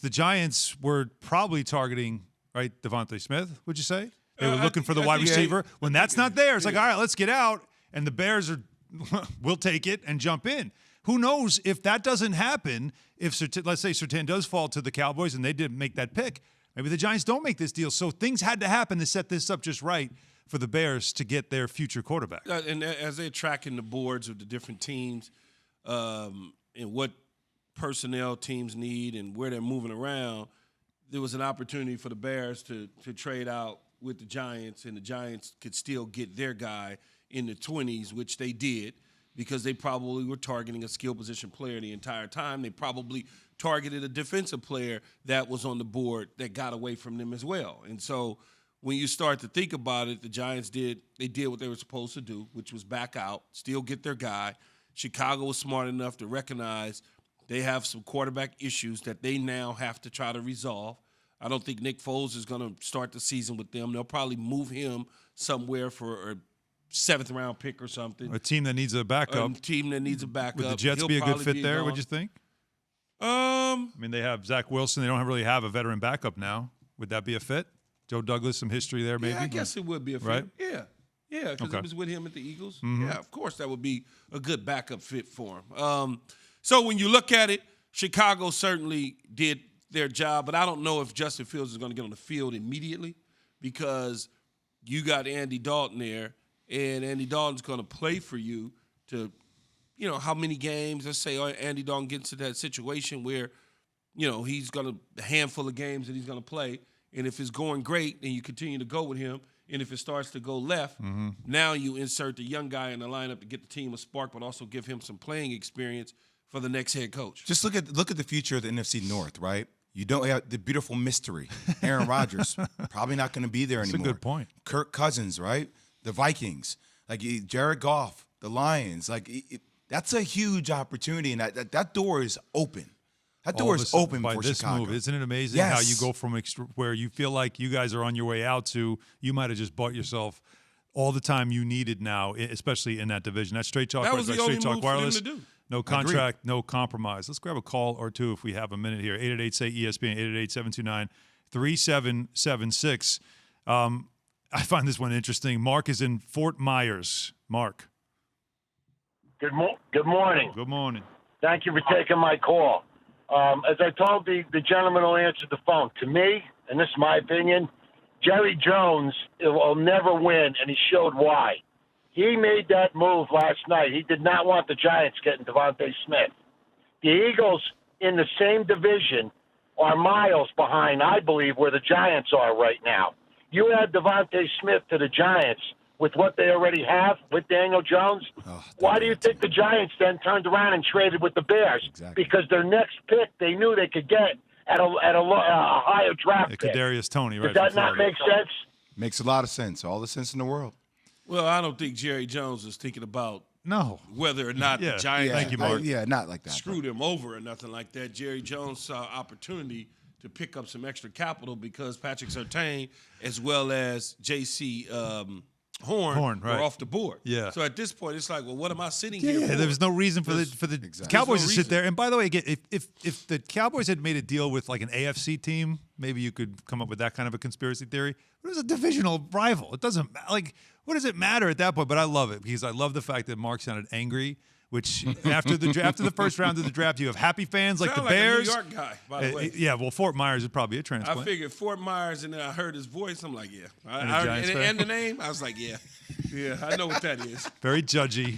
The Giants were probably targeting, right, Devontae Smith, would you say? They were looking for the wide receiver. When that's not there, it's like, all right, let's get out. And the Bears will take it and jump in. Who knows if that doesn't happen, if let's say Surtain does fall to the Cowboys and they didn't make that pick, maybe the Giants don't make this deal. So things had to happen to set this up just right for the Bears to get their future quarterback. And as they're tracking the boards of the different teams and what personnel teams need and where they're moving around, there was an opportunity for the Bears to trade out with the Giants, and the Giants could still get their guy in the 20s, which they did, because they probably were targeting a skill position player the entire time. They probably targeted a defensive player that was on the board that got away from them as well. And so when you start to think about it, the Giants did what they were supposed to do, which was back out, still get their guy. Chicago was smart enough to recognize they have some quarterback issues that they now have to try to resolve. I don't think Nick Foles is going to start the season with them. They'll probably move him somewhere for a 7th-round pick or something. A team that needs a backup. A team that needs a backup. Would the Jets be a good fit there, would you think? I mean, they have Zach Wilson. They don't really have a veteran backup now. Would that be a fit? Joe Douglas, some history there maybe? Yeah, I guess it would be a fit. Right? Yeah, because he was with him at the Eagles. Mm-hmm. Yeah, of course that would be a good backup fit for him. So when you look at it, Chicago certainly did their job, but I don't know if Justin Fields is going to get on the field immediately because you got Andy Dalton there, and Andy Dalton's going to play for you to, how many games, let's say Andy Dalton gets into that situation where, he's going to, a handful of games that he's going to play, and if it's going great, then you continue to go with him, and if it starts to go left, now you insert the young guy in the lineup to get the team a spark, but also give him some playing experience for the next head coach. Just look at the future of the NFC North, right? You don't have the beautiful mystery. Aaron Rodgers, probably not going to be there anymore. That's a good point. Kirk Cousins, right? The Vikings. Like Jared Goff, the Lions. That's a huge opportunity, and that door is open. That door is open for this Chicago. Move. Isn't it amazing how you go from where you feel like you guys are on your way out to you might have just bought yourself all the time you needed now, especially in that division. That's Straight Talk. That was the only Straight Talk move Wireless. for them to do. No contract, no compromise. Let's grab a call or two if we have a minute here. 888-SAY-ESPN, 888-729-3776. I find this one interesting. Mark is in Fort Myers. Mark. Good morning. Good morning. Thank you for taking my call. As I told the gentleman who answered the phone, to me, and this is my opinion, Jerry Jones will never win, and he showed why. He made that move last night. He did not want the Giants getting Devontae Smith. The Eagles in the same division are miles behind, I believe, where the Giants are right now. You add Devontae Smith to the Giants with what they already have with Daniel Jones. Why do you think the Giants then turned around and traded with the Bears? Exactly. Because their next pick they knew they could get at a higher draft pick. Kadarius Toney, right? Does that not make sense? Makes a lot of sense. All the sense in the world. Well, I don't think Jerry Jones is thinking about whether or not the Giants Thank you, Mark. not like that. screwed him over or nothing like that. Jerry Jones saw opportunity to pick up some extra capital because Patrick Surtain as well as J.C. Horn were off the board. Yeah. So at this point, it's like, well, what am I sitting here for? There was no reason for the Cowboys to sit there. And by the way, again, if the Cowboys had made a deal with like an AFC team, maybe you could come up with that kind of a conspiracy theory. But it was a divisional rival. It doesn't what does it matter at that point? But I love it because I love the fact that Mark sounded angry. Which after the first round of the draft, you have happy fans like the Bears. A New York guy, by the way. Yeah, well, Fort Myers is probably a transplant. I figured Fort Myers, and then I heard his voice. I'm like, yeah. And and the name, I was like, yeah, I know what that is. Very judgy.